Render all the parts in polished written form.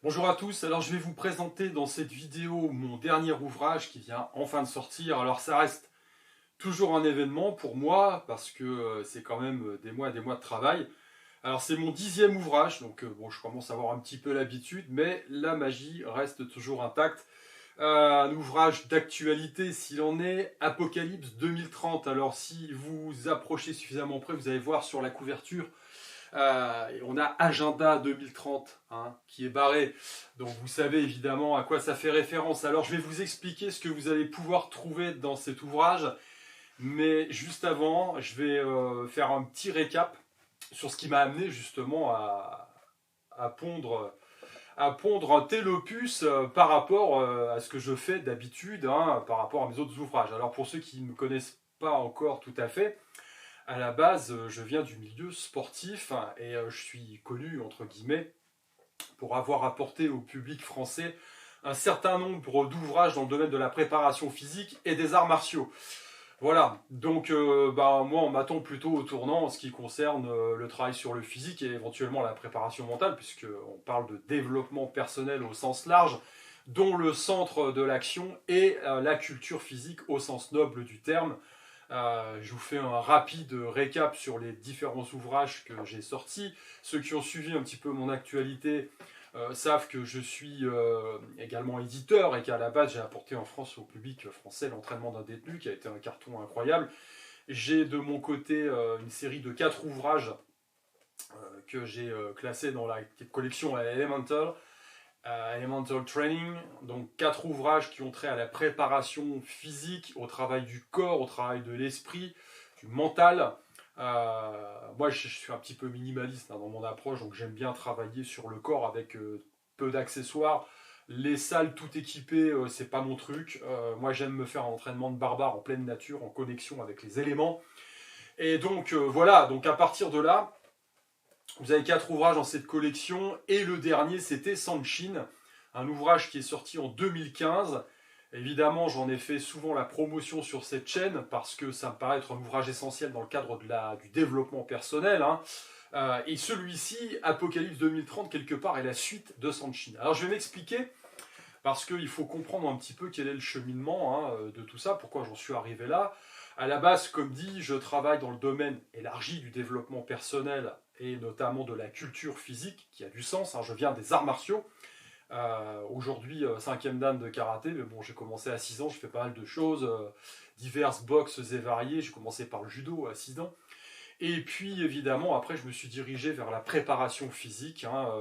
Bonjour à tous, alors je vais vous présenter dans cette vidéo mon dernier ouvrage qui vient enfin de sortir. Alors ça reste toujours un événement pour moi parce que c'est quand même des mois et des mois de travail. Alors c'est mon 10e ouvrage, donc bon, je commence à avoir un petit peu l'habitude, mais la magie reste toujours intacte. Un ouvrage d'actualité s'il en est, Apocalypse 2030. Alors si vous approchez suffisamment près, vous allez voir sur la couverture, on a Agenda 2030 hein, qui est barré. Donc vous savez évidemment à quoi ça fait référence. Alors je vais vous expliquer ce que vous allez pouvoir trouver dans cet ouvrage. Mais juste avant, je vais faire un petit récap sur ce qui m'a amené justement à pondre un tel opus par rapport à ce que je fais d'habitude, hein, par rapport à mes autres ouvrages. Alors pour ceux qui ne me connaissent pas encore tout à fait, à la base, je viens du milieu sportif hein, et je suis connu, entre guillemets, pour avoir apporté au public français un certain nombre d'ouvrages dans le domaine de la préparation physique et des arts martiaux. Voilà, donc moi on m'attend plutôt au tournant en ce qui concerne le travail sur le physique et éventuellement la préparation mentale, puisqu'on parle de développement personnel au sens large, dont le centre de l'action est la culture physique au sens noble du terme. Je vous fais un rapide récap sur les différents ouvrages que j'ai sortis. Ceux qui ont suivi un petit peu mon actualité savent que je suis également éditeur et qu'à la base j'ai apporté en France au public français l'entraînement d'un détenu qui a été un carton incroyable. J'ai de mon côté une série de 4 ouvrages que j'ai classés dans la collection Elemental Training, donc 4 ouvrages qui ont trait à la préparation physique, au travail du corps, au travail de l'esprit, du mental. Moi, je suis un petit peu minimaliste hein, dans mon approche, donc j'aime bien travailler sur le corps avec peu d'accessoires. Les salles tout équipées, c'est pas mon truc. Moi, j'aime me faire un entraînement de barbare en pleine nature, en connexion avec les éléments. Et donc, voilà, donc à partir de là, vous avez 4 ouvrages dans cette collection, et le dernier, c'était Sanshin, un ouvrage qui est sorti en 2015. Évidemment, j'en ai fait souvent la promotion sur cette chaîne, parce que ça me paraît être un ouvrage essentiel dans le cadre du développement personnel. Hein. Et celui-ci, Apocalypse 2030, quelque part, est la suite de Sanshin. Alors je vais m'expliquer, parce qu'il faut comprendre un petit peu quel est le cheminement hein, de tout ça, pourquoi j'en suis arrivé là. À la base, comme dit, je travaille dans le domaine élargi du développement personnel et notamment de la culture physique, qui a du sens. Hein. Je viens des arts martiaux. Aujourd'hui, 5e dan de karaté, mais bon, j'ai commencé à 6 ans, je fais pas mal de choses, diverses boxes et variées. J'ai commencé par le judo à 6 ans. Et puis, évidemment, après, je me suis dirigé vers la préparation physique, hein,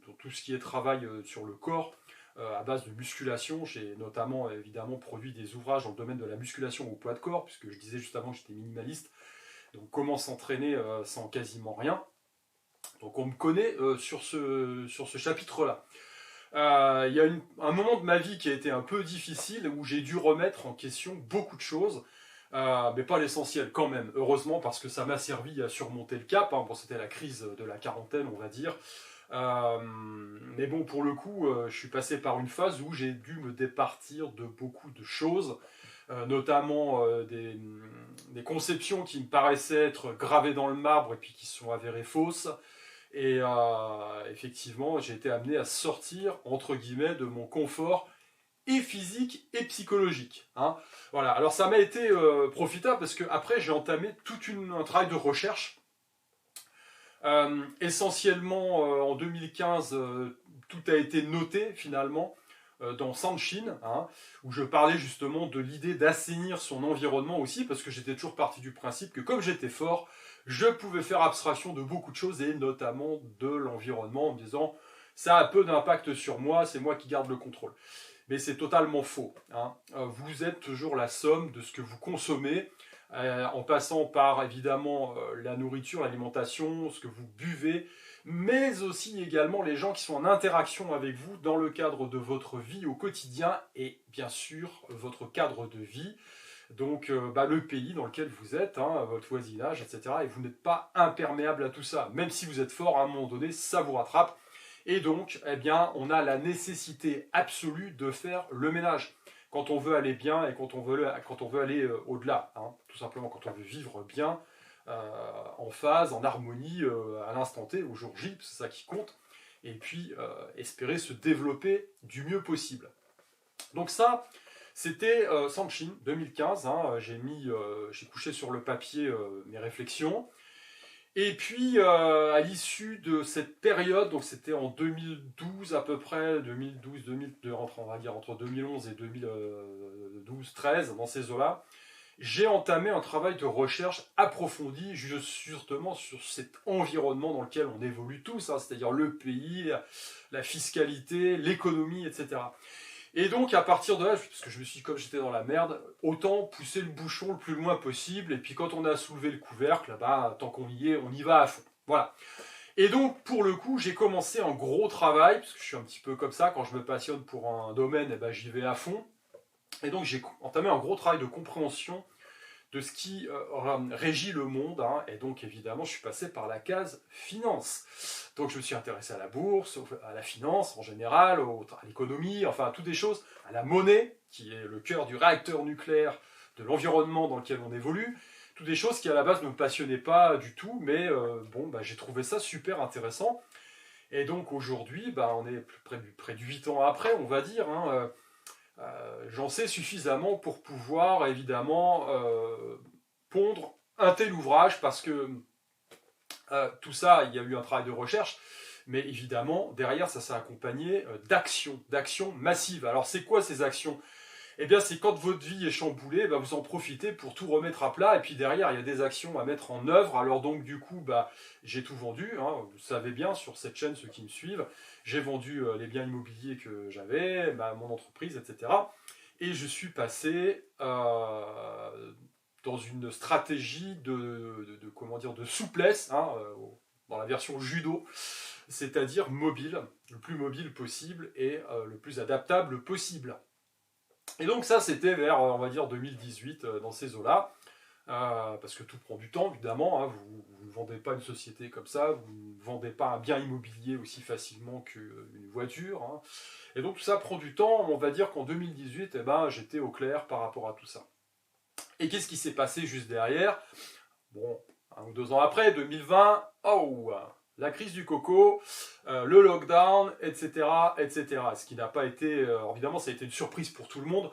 dans tout ce qui est travail sur le corps, à base de musculation. J'ai notamment, évidemment, produit des ouvrages dans le domaine de la musculation au poids de corps, puisque je disais juste avant que j'étais minimaliste. Donc, comment s'entraîner sans quasiment rien. Donc, on me connaît sur ce chapitre-là. Il y a un moment de ma vie qui a été un peu difficile, où j'ai dû remettre en question beaucoup de choses. Mais pas l'essentiel quand même, heureusement, parce que ça m'a servi à surmonter le cap. Hein. Bon, c'était la crise de la quarantaine, on va dire. Mais bon, pour le coup, je suis passé par une phase où j'ai dû me départir de beaucoup de choses, notamment des conceptions qui me paraissaient être gravées dans le marbre et puis qui se sont avérées fausses. Et effectivement, j'ai été amené à sortir, entre guillemets, de mon confort et physique et psychologique. Hein. Voilà. Alors ça m'a été profitable parce que après j'ai entamé un travail de recherche. Essentiellement en 2015, tout a été noté finalement dans Sanshin, hein, où je parlais justement de l'idée d'assainir son environnement aussi, parce que j'étais toujours parti du principe que comme j'étais fort, je pouvais faire abstraction de beaucoup de choses, et notamment de l'environnement, en me disant ça a peu d'impact sur moi, c'est moi qui garde le contrôle. Mais c'est totalement faux. Hein. Vous êtes toujours la somme de ce que vous consommez, en passant par évidemment la nourriture, l'alimentation, ce que vous buvez, mais aussi également les gens qui sont en interaction avec vous dans le cadre de votre vie au quotidien et bien sûr votre cadre de vie. Donc le pays dans lequel vous êtes, hein, votre voisinage, etc. Et vous n'êtes pas imperméable à tout ça. Même si vous êtes fort, à un moment donné, ça vous rattrape. Et donc, eh bien, on a la nécessité absolue de faire le ménage quand on veut aller bien et quand on veut aller au-delà. Hein. Tout simplement, quand on veut vivre bien, en phase, en harmonie, à l'instant T, au jour J, c'est ça qui compte. et puis espérer se développer du mieux possible. Donc ça, c'était Sanchin 2015, hein, j'ai couché sur le papier mes réflexions. Et puis, à l'issue de cette période, donc c'était en 2012 à peu près, 2012, on va dire entre 2011 et 2012-13, dans ces eaux-là, j'ai entamé un travail de recherche approfondi justement sur cet environnement dans lequel on évolue tous, hein, c'est-à-dire le pays, la fiscalité, l'économie, etc. Et donc, à partir de là, parce que je me suis dit, comme j'étais dans la merde, autant pousser le bouchon le plus loin possible. Et puis, quand on a soulevé le couvercle, là-bas, tant qu'on y est, on y va à fond. Voilà. Et donc, pour le coup, j'ai commencé un gros travail, parce que je suis un petit peu comme ça, quand je me passionne pour un domaine, eh ben, j'y vais à fond. Et donc, j'ai entamé un gros travail de compréhension de ce qui régit le monde, hein. Et donc, évidemment, je suis passé par la case finance. Donc, je me suis intéressé à la bourse, à la finance en général, à l'économie, enfin, à toutes des choses, à la monnaie, qui est le cœur du réacteur nucléaire de l'environnement dans lequel on évolue. Toutes des choses qui, à la base, ne me passionnaient pas du tout, mais j'ai trouvé ça super intéressant. Et donc, aujourd'hui, on est près de 8 ans après, on va dire, hein, j'en sais suffisamment pour pouvoir évidemment pondre un tel ouvrage, parce que tout ça, il y a eu un travail de recherche, mais évidemment derrière ça s'est accompagné d'actions massives. Alors c'est quoi ces actions? Eh bien c'est quand votre vie est chamboulée, vous en profitez pour tout remettre à plat, et puis derrière il y a des actions à mettre en œuvre. Alors donc du coup j'ai tout vendu, hein, vous savez bien sur cette chaîne, ceux qui me suivent, j'ai vendu les biens immobiliers que j'avais, mon entreprise, etc. Et je suis passé dans une stratégie de souplesse, hein, dans la version judo, c'est-à-dire mobile, le plus mobile possible et le plus adaptable possible. Et donc ça, c'était vers, on va dire, 2018, dans ces eaux-là, parce que tout prend du temps, évidemment, hein, vous ne vendez pas une société comme ça, vous ne vendez pas un bien immobilier aussi facilement qu'une voiture, hein. Et donc tout ça prend du temps. On va dire qu'en 2018, j'étais au clair par rapport à tout ça. Et qu'est-ce qui s'est passé juste derrière? Bon, 1 ou 2 ans après, 2020, la crise du coco, le lockdown, etc., etc. Ce qui n'a pas été, évidemment, ça a été une surprise pour tout le monde,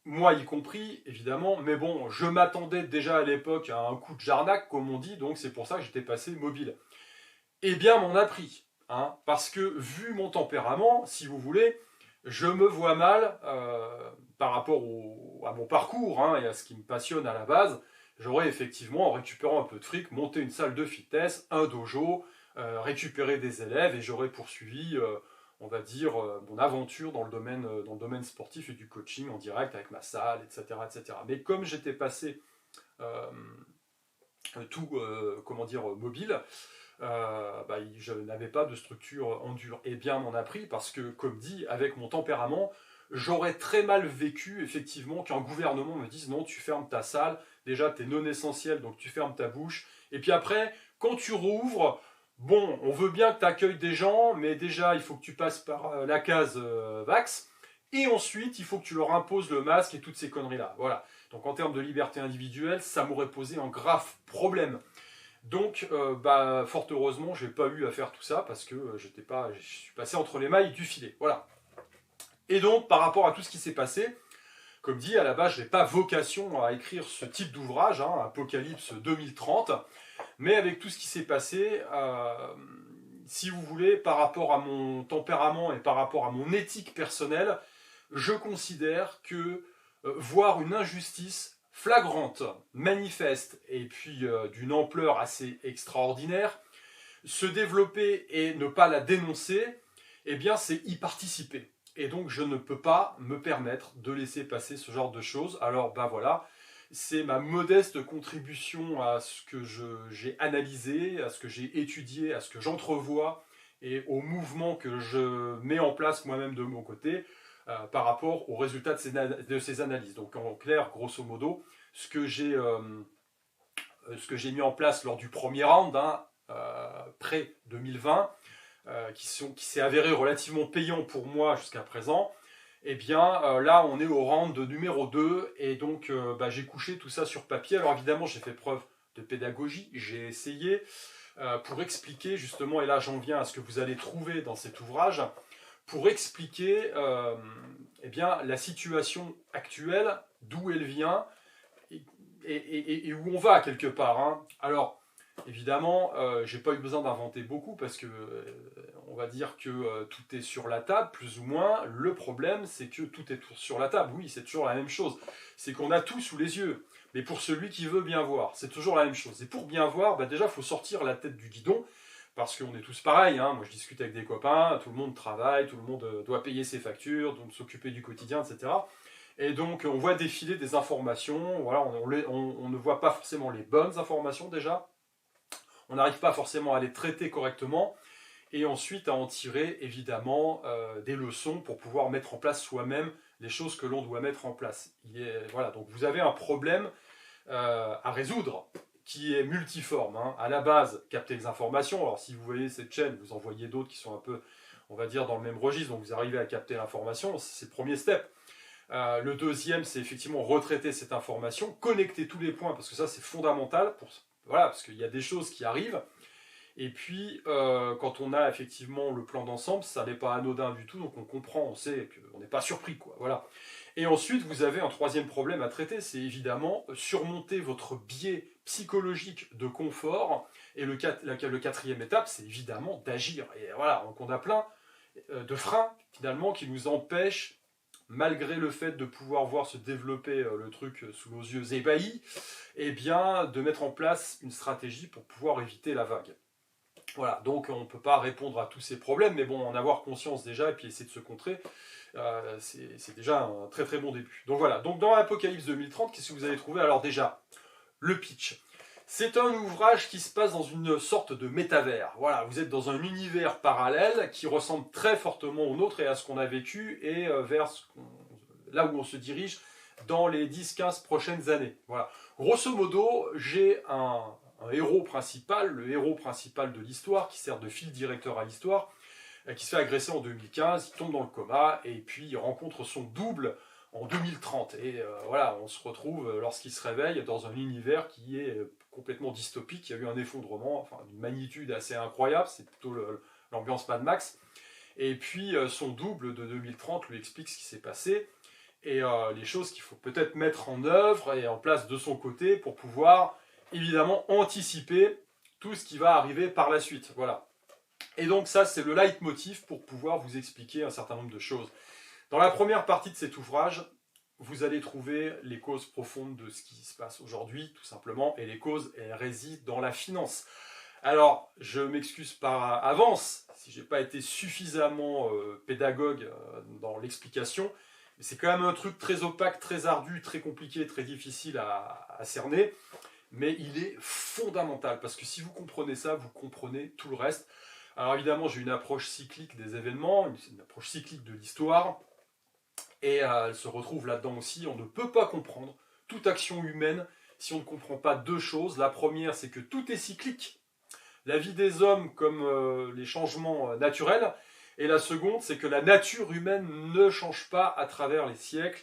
moi y compris, évidemment, mais bon, je m'attendais déjà à l'époque à un coup de jarnac, comme on dit, donc c'est pour ça que j'étais passé mobile. Eh bien, m'en a pris, hein, parce que vu mon tempérament, si vous voulez, je me vois mal par rapport à mon parcours, hein, et à ce qui me passionne à la base. J'aurais effectivement, en récupérant un peu de fric, monté une salle de fitness, un dojo, récupéré des élèves, et j'aurais poursuivi, on va dire, mon aventure dans le domaine sportif et du coaching en direct avec ma salle, etc. etc. Mais comme j'étais passé mobile, je n'avais pas de structure en dur. Et bien m'en a pris, parce que, comme dit, avec mon tempérament, j'aurais très mal vécu effectivement qu'un gouvernement me dise non, tu fermes ta salle, déjà tu es non essentiel, donc tu fermes ta bouche, et puis après, quand tu rouvres, bon, on veut bien que tu accueilles des gens, mais déjà il faut que tu passes par la case Vax, et ensuite il faut que tu leur imposes le masque et toutes ces conneries-là. Voilà. Donc en termes de liberté individuelle, ça m'aurait posé un grave problème. Donc, fort heureusement, j'ai pas eu à faire tout ça, parce que je suis passé entre les mailles du filet. Voilà. Et donc, par rapport à tout ce qui s'est passé, comme dit, à la base, je n'ai pas vocation à écrire ce type d'ouvrage, hein, Apocalypse 2030, mais avec tout ce qui s'est passé, si vous voulez, par rapport à mon tempérament et par rapport à mon éthique personnelle, je considère que voir une injustice flagrante, manifeste, et puis d'une ampleur assez extraordinaire, se développer et ne pas la dénoncer, eh bien c'est y participer. Et donc je ne peux pas me permettre de laisser passer ce genre de choses. Alors voilà, c'est ma modeste contribution à ce que j'ai analysé, à ce que j'ai étudié, à ce que j'entrevois, et au mouvement que je mets en place moi-même de mon côté, par rapport aux résultats de ces analyses. Donc en clair, grosso modo, ce que j'ai mis en place lors du premier round, hein, pré-2020, qui s'est avéré relativement payant pour moi jusqu'à présent, et bien là on est au round de numéro 2, et donc j'ai couché tout ça sur papier. Alors évidemment j'ai fait preuve de pédagogie, j'ai essayé, pour expliquer justement, et là j'en viens à ce que vous allez trouver dans cet ouvrage, pour expliquer eh bien, la situation actuelle, d'où elle vient et où on va quelque part. Hein. Alors, évidemment, j'ai pas eu besoin d'inventer beaucoup parce que on va dire que tout est sur la table, plus ou moins. Le problème, c'est que tout est sur la table. Oui, c'est toujours la même chose. C'est qu'on a tout sous les yeux. Mais pour celui qui veut bien voir, c'est toujours la même chose. Et pour bien voir, bah déjà, il faut sortir la tête du guidon. Parce qu'on est tous pareils, hein. Moi je discute avec des copains, tout le monde travaille, tout le monde doit payer ses factures, donc s'occuper du quotidien, etc. Et donc on voit défiler des informations, voilà, on ne voit pas forcément les bonnes informations déjà, on n'arrive pas forcément à les traiter correctement, et ensuite à en tirer évidemment des leçons pour pouvoir mettre en place soi-même les choses que l'on doit mettre en place. Voilà, donc vous avez un problème à résoudre qui est multiforme. Hein. À la base, capter les informations. Alors si vous voyez cette chaîne, vous en voyez d'autres qui sont un peu, on va dire, dans le même registre, donc vous arrivez à capter l'information, c'est le premier step. Le deuxième, c'est effectivement retraiter cette information, connecter tous les points, parce que ça c'est fondamental, voilà, parce qu'il y a des choses qui arrivent, et puis quand on a effectivement le plan d'ensemble, ça n'est pas anodin du tout, donc on comprend, on sait qu'on n'est pas surpris, quoi, voilà. Et ensuite, vous avez un troisième problème à traiter, c'est évidemment surmonter votre biais psychologique de confort, et le quatrième étape, c'est évidemment d'agir, et voilà, donc on a plein de freins, finalement, qui nous empêchent malgré le fait de pouvoir voir se développer le truc sous nos yeux ébahis, eh bien, de mettre en place une stratégie pour pouvoir éviter la vague. Voilà, donc on ne peut pas répondre à tous ces problèmes, mais bon, en avoir conscience déjà et puis essayer de se contrer, c'est déjà un très très bon début. Donc voilà, donc dans Apocalypse 2030, qu'est-ce que vous allez trouver? Alors déjà, le pitch. C'est un ouvrage qui se passe dans une sorte de métavers. Voilà, vous êtes dans un univers parallèle qui ressemble très fortement au nôtre et à ce qu'on a vécu et vers là où on se dirige dans les 10-15 prochaines années. Voilà. Grosso modo, j'ai un héros principal, le héros principal de l'histoire, qui sert de fil directeur à l'histoire, qui se fait agresser en 2015, il tombe dans le coma et puis il rencontre son double en 2030. Et voilà, on se retrouve lorsqu'il se réveille dans un univers qui est complètement dystopique. Il y a eu un effondrement, enfin d'une magnitude assez incroyable, c'est plutôt l'ambiance Mad Max. Et puis son double de 2030 lui explique ce qui s'est passé et les choses qu'il faut peut-être mettre en œuvre et en place de son côté pour pouvoir évidemment anticiper tout ce qui va arriver par la suite. Voilà. Et donc ça, c'est le leitmotiv pour pouvoir vous expliquer un certain nombre de choses. Dans la première partie de cet ouvrage, vous allez trouver les causes profondes de ce qui se passe aujourd'hui, tout simplement, et les causes, elles résident dans la finance. Alors, je m'excuse par avance si je n'ai pas été suffisamment pédagogue dans l'explication, mais c'est quand même un truc très opaque, très ardu, très compliqué, très difficile à cerner, mais il est fondamental, parce que si vous comprenez ça, vous comprenez tout le reste. Alors évidemment, j'ai une approche cyclique des événements, une approche cyclique de l'histoire, et elle se retrouve là-dedans aussi. On ne peut pas comprendre toute action humaine si on ne comprend pas deux choses. La première, c'est que tout est cyclique. La vie des hommes comme les changements naturels. Et la seconde, c'est que la nature humaine ne change pas à travers les siècles.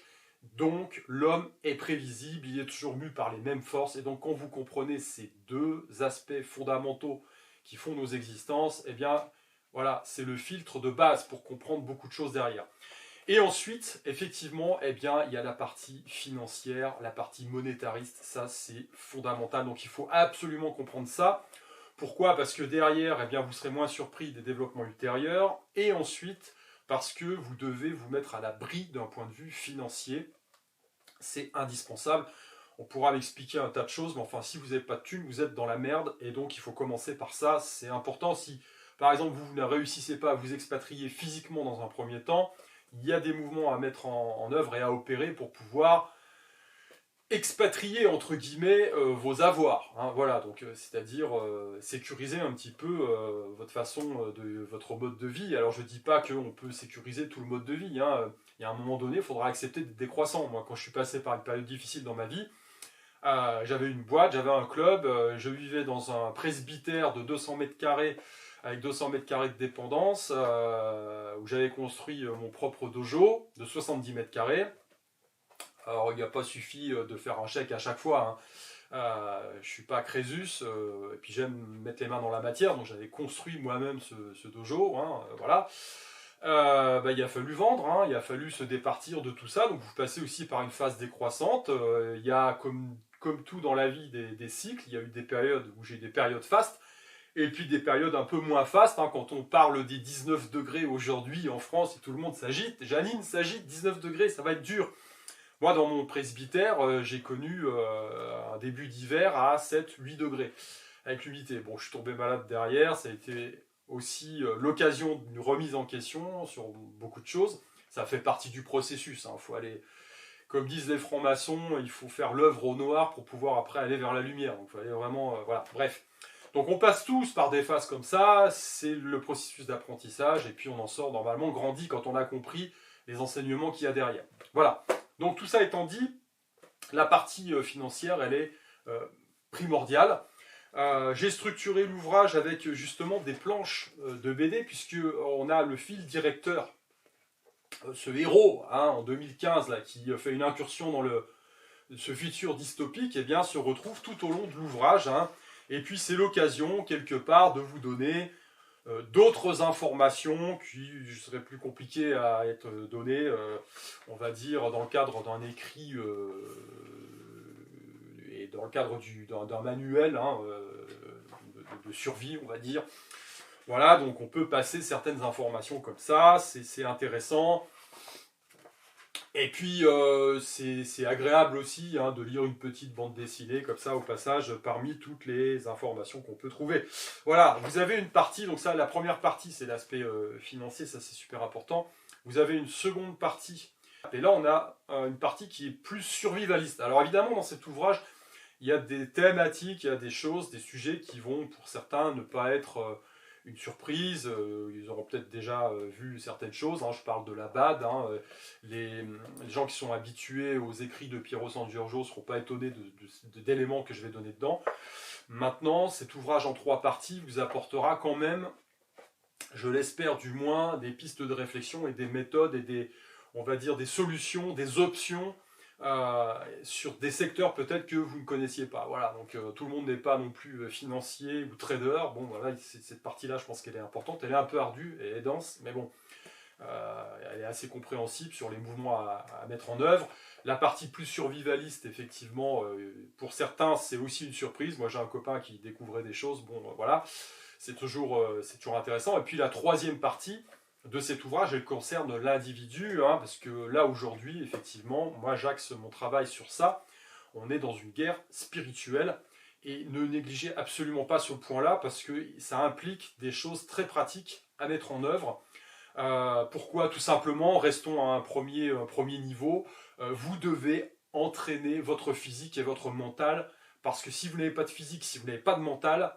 Donc l'homme est prévisible, il est toujours mu par les mêmes forces. Et donc quand vous comprenez ces deux aspects fondamentaux qui font nos existences, eh bien voilà, c'est le filtre de base pour comprendre beaucoup de choses derrière. Et ensuite, effectivement, eh bien, il y a la partie financière, la partie monétariste, ça c'est fondamental, donc il faut absolument comprendre ça. Pourquoi? Parce que derrière, eh bien, vous serez moins surpris des développements ultérieurs, et ensuite, parce que vous devez vous mettre à l'abri d'un point de vue financier, c'est indispensable. On pourra m'expliquer un tas de choses, mais enfin, si vous n'avez pas de thunes, vous êtes dans la merde, et donc il faut commencer par ça, c'est important. Si, par exemple, vous ne réussissez pas à vous expatrier physiquement dans un premier temps, il y a des mouvements à mettre en œuvre et à opérer pour pouvoir expatrier, entre guillemets, vos avoirs. Hein, voilà, donc c'est-à-dire sécuriser un petit peu votre façon, votre mode de vie. Alors je ne dis pas qu'on peut sécuriser tout le mode de vie. Hein. Il y a un moment donné, il faudra accepter d'être décroissant. Moi, quand je suis passé par une période difficile dans ma vie, j'avais une boîte, j'avais un club, je vivais dans un presbytère de 200 mètres carrés avec 200 mètres carrés de dépendance, où j'avais construit mon propre dojo de 70 mètres carrés. Alors il n'a pas suffi de faire un chèque à chaque fois, Je suis pas Crésus, et puis j'aime mettre les mains dans la matière, donc j'avais construit moi-même ce dojo, hein, voilà. Il a fallu vendre, hein, il a fallu se départir de tout ça, donc vous passez aussi par une phase décroissante. Il y a comme tout dans la vie des cycles, il y a eu des périodes où j'ai des périodes fastes, et puis des périodes un peu moins fastes, hein, quand on parle des 19 degrés aujourd'hui en France et tout le monde s'agite, Janine s'agite, 19 degrés, ça va être dur. Moi, dans mon presbytère, j'ai connu un début d'hiver à 7-8 degrés, avec l'humidité. Bon, je suis tombé malade derrière, ça a été aussi l'occasion d'une remise en question sur beaucoup de choses. Ça fait partie du processus, hein. Faut aller, comme disent les francs-maçons, il faut faire l'œuvre au noir pour pouvoir après aller vers la lumière. Donc il faut aller vraiment, voilà, bref. Donc on passe tous par des phases comme ça, c'est le processus d'apprentissage, et puis on en sort normalement grandi quand on a compris les enseignements qu'il y a derrière. Voilà. Donc tout ça étant dit, la partie financière, elle est primordiale. J'ai structuré l'ouvrage avec justement des planches de BD, puisqu'on a le fil directeur, ce héros, hein, en 2015, là, qui fait une incursion dans ce futur dystopique, et bien, se retrouve tout au long de l'ouvrage. Hein. Et puis c'est l'occasion, quelque part, de vous donner d'autres informations qui seraient plus compliquées à être données, on va dire, dans le cadre d'un écrit et dans le cadre d'un manuel, hein, de survie, on va dire. Voilà, donc on peut passer certaines informations comme ça, c'est intéressant. Et puis c'est agréable aussi, hein, de lire une petite bande dessinée comme ça au passage parmi toutes les informations qu'on peut trouver. Voilà, vous avez une partie, donc ça la première partie c'est l'aspect financier, ça c'est super important. Vous avez une seconde partie, et là on a une partie qui est plus survivaliste. Alors évidemment dans cet ouvrage il y a des thématiques, il y a des choses, des sujets qui vont pour certains ne pas être une surprise, ils auront peut-être déjà vu certaines choses, hein, je parle de la BAD, hein, les gens qui sont habitués aux écrits de Piero San Giorgio ne seront pas étonnés d'éléments que je vais donner dedans. Maintenant, cet ouvrage en 3 parties vous apportera quand même, je l'espère du moins, des pistes de réflexion et des méthodes et on va dire des solutions, des options sur des secteurs peut-être que vous ne connaissiez pas. Voilà, donc tout le monde n'est pas non plus financier ou trader. Bon, voilà, cette partie-là, je pense qu'elle est importante. Elle est un peu ardue, elle est dense, mais bon, elle est assez compréhensible sur les mouvements à mettre en œuvre. La partie plus survivaliste, effectivement, pour certains, c'est aussi une surprise. Moi, j'ai un copain qui découvrait des choses. Bon, voilà, c'est toujours intéressant. Et puis la troisième partie de cet ouvrage, elle concerne l'individu, hein, parce que là, aujourd'hui, effectivement, moi, j'axe mon travail sur ça. On est dans une guerre spirituelle, et ne négligez absolument pas ce point-là, parce que ça implique des choses très pratiques à mettre en œuvre. Pourquoi? Tout simplement, restons à un premier niveau, vous devez entraîner votre physique et votre mental, parce que si vous n'avez pas de physique, si vous n'avez pas de mental,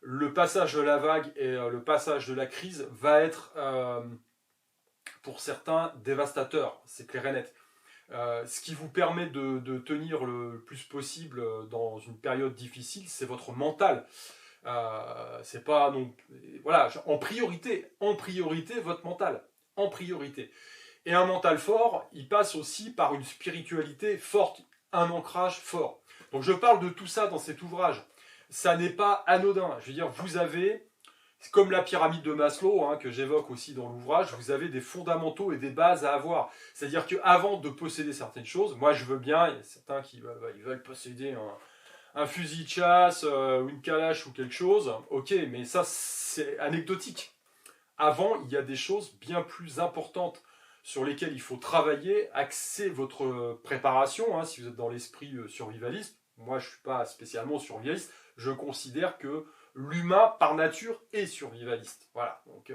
le passage de la vague et le passage de la crise va être, pour certains, dévastateur, c'est clair et net. Ce qui vous permet de tenir le plus possible dans une période difficile, c'est votre mental. C'est pas non, voilà, en priorité, votre mental, en priorité. Et un mental fort, il passe aussi par une spiritualité forte, un ancrage fort. Donc je parle de tout ça dans cet ouvrage. Ça n'est pas anodin. Je veux dire, vous avez, comme la pyramide de Maslow, hein, que j'évoque aussi dans l'ouvrage, vous avez des fondamentaux et des bases à avoir. C'est-à-dire qu'avant de posséder certaines choses, moi je veux bien, il y a certains qui ils veulent posséder un fusil de chasse, ou une calache ou quelque chose, ok, mais ça c'est anecdotique. Avant, il y a des choses bien plus importantes sur lesquelles il faut travailler, axer votre préparation, hein, si vous êtes dans l'esprit survivaliste. Moi, je ne suis pas spécialement survivaliste, je considère que l'humain, par nature, est survivaliste. Voilà, donc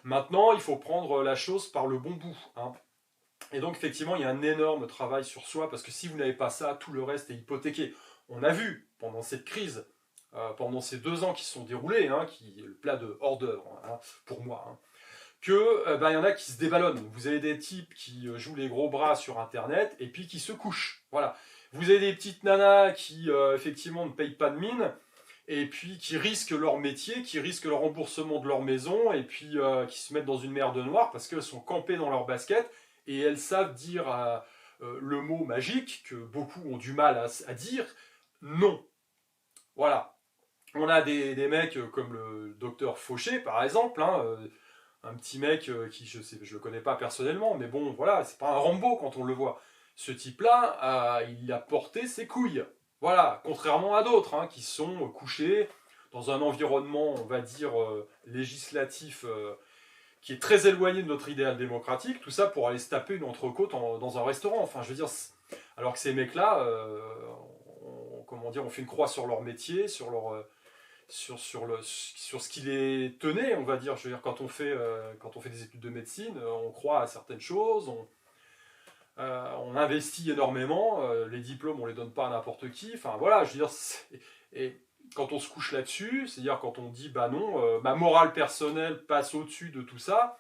maintenant, il faut prendre la chose par le bon bout, hein. Et donc, effectivement, il y a un énorme travail sur soi, parce que si vous n'avez pas ça, tout le reste est hypothéqué. On a vu, pendant cette crise, pendant ces 2 ans qui se sont déroulés, hein, qui est le plat de hors d'œuvre, hein, pour moi, hein, que y en a qui se déballonnent. Vous avez des types qui jouent les gros bras sur Internet, et puis qui se couchent. Voilà. Vous avez des petites nanas qui, effectivement, ne payent pas de mine, et puis qui risquent leur métier, qui risquent le remboursement de leur maison, et puis qui se mettent dans une merde noire, parce qu'elles sont campées dans leur basket, et elles savent dire le mot magique, que beaucoup ont du mal à dire, Non. Voilà. On a des mecs comme le docteur Fauché, par exemple, hein, un petit mec qui, je le connais pas personnellement, mais bon, voilà, c'est pas un Rambo quand on le voit. Ce type-là, il a porté ses couilles. Voilà, contrairement à d'autres hein, qui sont couchés dans un environnement, on va dire, législatif qui est très éloigné de notre idéal démocratique, tout ça pour aller se taper une entrecôte dans un restaurant. Enfin, je veux dire, alors que ces mecs-là, comment dire, on fait une croix sur leur métier, sur leur, sur ce qui les tenait, on va dire. Je veux dire, quand on fait des études de médecine, on croit à certaines choses, on investit énormément, les diplômes, on les donne pas à n'importe qui. Enfin, voilà, je veux dire, et quand on se couche là-dessus, c'est-à-dire quand on dit, bah non, ma morale personnelle passe au-dessus de tout ça,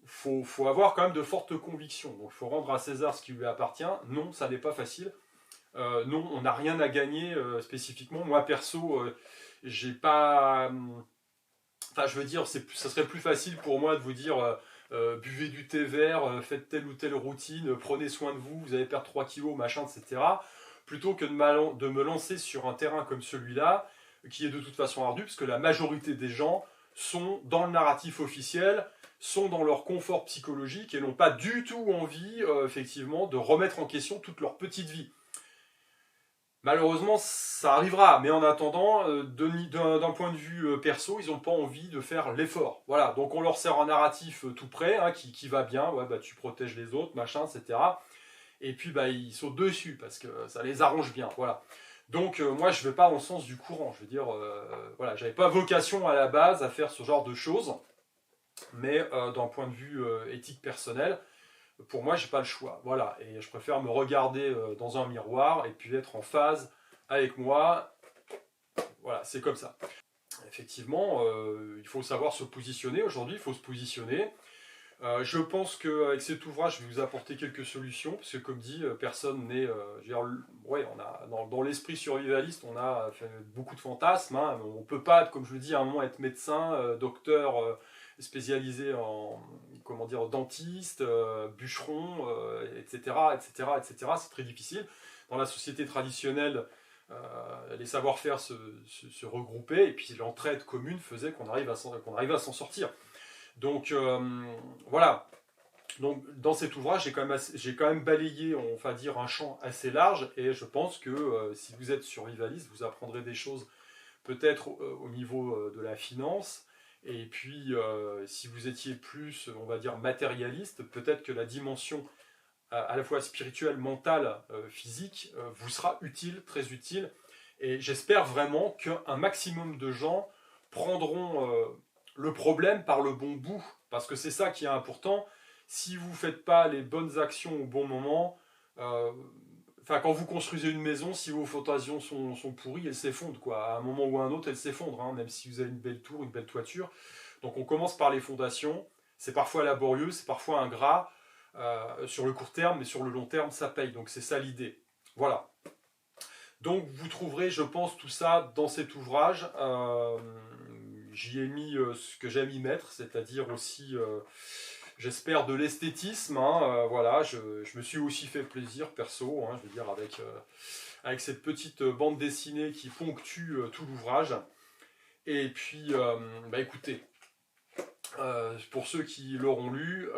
faut avoir quand même de fortes convictions. Donc, il faut rendre à César ce qui lui appartient. Non, ça n'est pas facile. Non, on n'a rien à gagner spécifiquement. Moi, perso, j'ai pas. Enfin, je veux dire, ça serait plus facile pour moi de vous dire buvez du thé vert, faites telle ou telle routine, prenez soin de vous, vous allez perdre 3 kilos, machin, etc. Plutôt que de me lancer sur un terrain comme celui-là, qui est de toute façon ardu, parce que la majorité des gens sont dans le narratif officiel, sont dans leur confort psychologique et n'ont pas du tout envie, effectivement, de remettre en question toute leur petite vie. Malheureusement, ça arrivera, mais en attendant, d'un point de vue perso, ils n'ont pas envie de faire l'effort. Voilà, donc on leur sert un narratif tout prêt, hein, qui va bien, ouais, bah, tu protèges les autres, machin, etc. Et puis bah, ils sautent dessus, parce que ça les arrange bien, voilà. Donc moi, je ne vais pas dans le sens du courant, je veux dire, voilà, j'avais pas vocation à la base à faire ce genre de choses, mais d'un point de vue éthique personnel, pour moi, j'ai pas le choix. Voilà, et je préfère me regarder dans un miroir et puis être en phase avec moi. Voilà, c'est comme ça. Effectivement, il faut savoir se positionner. Aujourd'hui, il faut se positionner. Je pense qu'avec cet ouvrage, je vais vous apporter quelques solutions, parce que comme dit, personne n'est... ouais, on a, dans l'esprit survivaliste, on a fait beaucoup de fantasmes. Hein. On ne peut pas, comme je le dis, à un moment être médecin, docteur spécialisé en, comment dire, dentiste, bûcheron, etc., etc., etc. C'est très difficile. Dans la société traditionnelle, les savoir-faire se regroupaient, et puis l'entraide commune faisait qu'on arrive à s'en sortir. Donc voilà. Donc dans cet ouvrage, j'ai quand même balayé, on va dire, un champ assez large, et je pense que si vous êtes survivaliste, vous apprendrez des choses peut-être au niveau de la finance, et puis si vous étiez plus, on va dire, matérialiste, peut-être que la dimension à la fois spirituelle, mentale, physique, vous sera utile, très utile, et j'espère vraiment qu'un maximum de gens prendront le problème par le bon bout, parce que c'est ça qui est important. Si vous ne faites pas les bonnes actions au bon moment, quand vous construisez une maison, si vos fondations sont pourries, elles s'effondrent, quoi. À un moment ou à un autre, elles s'effondrent, hein, même si vous avez une belle tour, une belle toiture. Donc on commence par les fondations. C'est parfois laborieux, c'est parfois ingrat sur le court terme, mais sur le long terme, ça paye. Donc c'est ça l'idée. Voilà. Donc vous trouverez, je pense, tout ça dans cet ouvrage. J'y ai mis ce que j'aime y mettre, c'est-à-dire aussi, j'espère, de l'esthétisme. Hein, voilà, je me suis aussi fait plaisir perso, hein, je veux dire, avec cette petite bande dessinée qui ponctue tout l'ouvrage. Et puis, bah écoutez, pour ceux qui l'auront lu,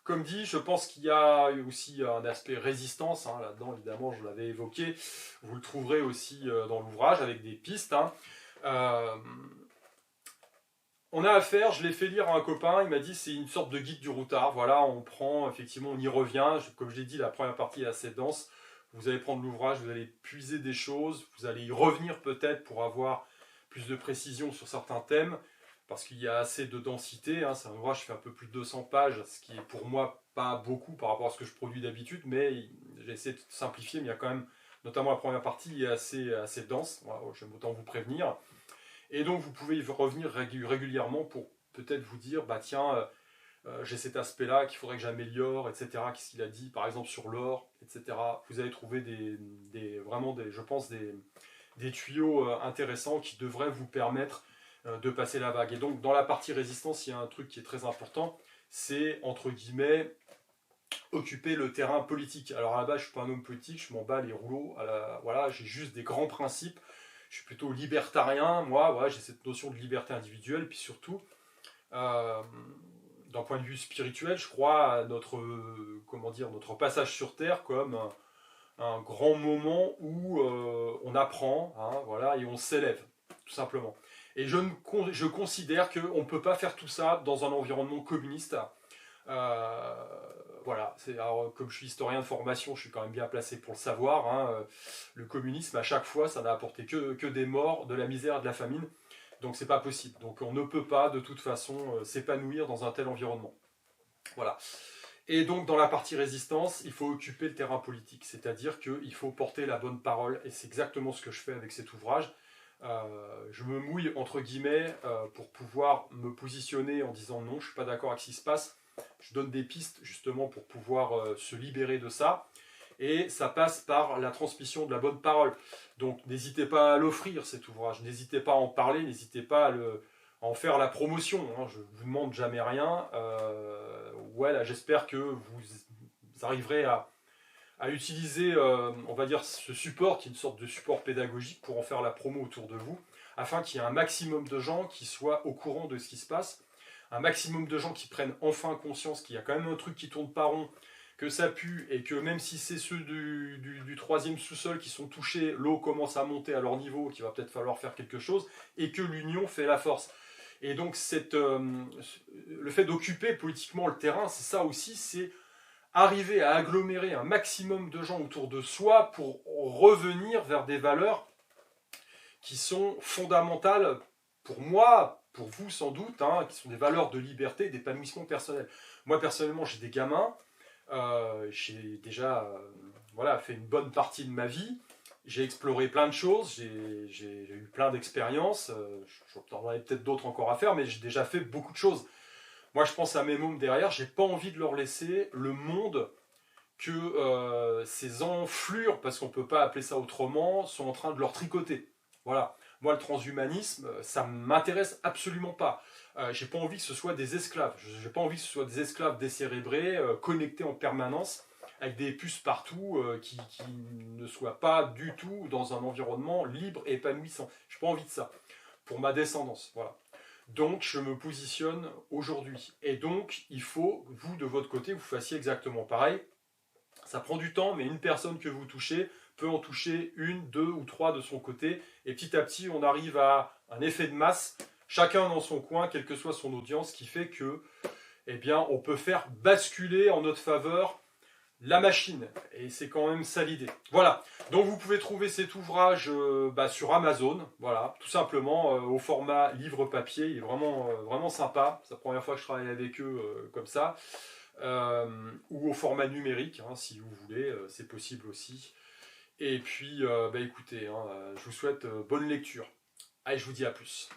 comme dit, je pense qu'il y a aussi un aspect résistance, hein, là-dedans, évidemment, je l'avais évoqué. Vous le trouverez aussi dans l'ouvrage avec des pistes. Hein. On a affaire, je l'ai fait lire à un copain, il m'a dit c'est une sorte de guide du routard. Voilà, on prend, effectivement, on y revient. Comme je l'ai dit, la première partie est assez dense. Vous allez prendre l'ouvrage, vous allez puiser des choses, vous allez y revenir peut-être pour avoir plus de précision sur certains thèmes, parce qu'il y a assez de densité. Hein. C'est un ouvrage qui fait un peu plus de 200 pages, ce qui est pour moi pas beaucoup par rapport à ce que je produis d'habitude, mais j'ai essayé de simplifier, mais il y a quand même, notamment la première partie, est assez dense. Voilà, j'aime autant vous prévenir. Et donc vous pouvez y revenir régulièrement pour peut-être vous dire, bah tiens, j'ai cet aspect-là qu'il faudrait que j'améliore, etc. Qu'est-ce qu'il a dit, par exemple sur l'or, etc. Vous allez trouver vraiment, je pense, des tuyaux intéressants qui devraient vous permettre de passer la vague. Et donc dans la partie résistance, il y a un truc qui est très important, c'est, entre guillemets, occuper le terrain politique. Alors à la base, je suis pas un homme politique, je m'en bats les rouleaux. Voilà, j'ai juste des grands principes. Je suis plutôt libertarien, moi. Voilà, j'ai cette notion de liberté individuelle, et puis surtout, euh, d'un point de vue spirituel, je crois à notre, comment dire, notre passage sur Terre comme un grand moment où on apprend, hein, voilà, et on s'élève, tout simplement. Et je considère qu'on ne peut pas faire tout ça dans un environnement communiste. Euh, voilà, alors, comme je suis historien de formation, je suis quand même bien placé pour le savoir. Hein, le communisme, à chaque fois, ça n'a apporté que des morts, de la misère, de la famine. Donc c'est pas possible. Donc on ne peut pas de toute façon s'épanouir dans un tel environnement. Voilà. Et donc dans la partie résistance, il faut occuper le terrain politique, c'est-à-dire qu'il faut porter la bonne parole, et c'est exactement ce que je fais avec cet ouvrage. Je me mouille entre guillemets pour pouvoir me positionner en disant non, je ne suis pas d'accord avec ce qui se passe. Je donne des pistes justement pour pouvoir se libérer de ça. Et ça passe par la transmission de la bonne parole. Donc n'hésitez pas à l'offrir cet ouvrage, n'hésitez pas à en parler, n'hésitez pas à en faire la promotion. Hein. Je ne vous demande jamais rien. Ouais, là, j'espère que vous arriverez à utiliser, on va dire, ce support, qui est une sorte de support pédagogique, pour en faire la promo autour de vous, afin qu'il y ait un maximum de gens qui soient au courant de ce qui se passe, un maximum de gens qui prennent enfin conscience qu'il y a quand même un truc qui tourne pas rond, que ça pue, et que même si c'est ceux du troisième sous-sol qui sont touchés, l'eau commence à monter à leur niveau, qu'il va peut-être falloir faire quelque chose, et que l'union fait la force. Et donc le fait d'occuper politiquement le terrain, c'est ça aussi, c'est arriver à agglomérer un maximum de gens autour de soi pour revenir vers des valeurs qui sont fondamentales pour moi, pour vous sans doute, hein, qui sont des valeurs de liberté, d'épanouissement personnel. Moi personnellement, j'ai des gamins, j'ai déjà voilà, fait une bonne partie de ma vie, j'ai exploré plein de choses, j'ai eu plein d'expériences, j'en aurais peut-être d'autres encore à faire, mais j'ai déjà fait beaucoup de choses. Moi, je pense à mes mômes derrière, j'ai pas envie de leur laisser le monde que ces enflures, parce qu'on peut pas appeler ça autrement, sont en train de leur tricoter. Voilà. Moi, le transhumanisme, ça m'intéresse absolument pas. J'ai pas envie que ce soit des esclaves. J'ai pas envie que ce soit des esclaves décérébrés, connectés en permanence, avec des puces partout, qui ne soient pas du tout dans un environnement libre et épanouissant. J'ai pas envie de ça. Pour ma descendance, voilà. Donc, je me positionne aujourd'hui. Et donc, il faut, vous, de votre côté, vous fassiez exactement pareil. Ça prend du temps, mais une personne que vous touchez peut en toucher une, deux ou trois de son côté. Et petit à petit, on arrive à un effet de masse, chacun dans son coin, quelle que soit son audience, qui fait que, eh bien, on peut faire basculer en notre faveur la machine. Et c'est quand même ça l'idée. Voilà. Donc vous pouvez trouver cet ouvrage sur Amazon. Voilà. Tout simplement au format livre papier. Il est vraiment sympa. C'est la première fois que je travaille avec eux comme ça. Ou au format numérique, hein, si vous voulez. C'est possible aussi. Et puis, écoutez, hein, je vous souhaite bonne lecture. Allez, je vous dis à plus.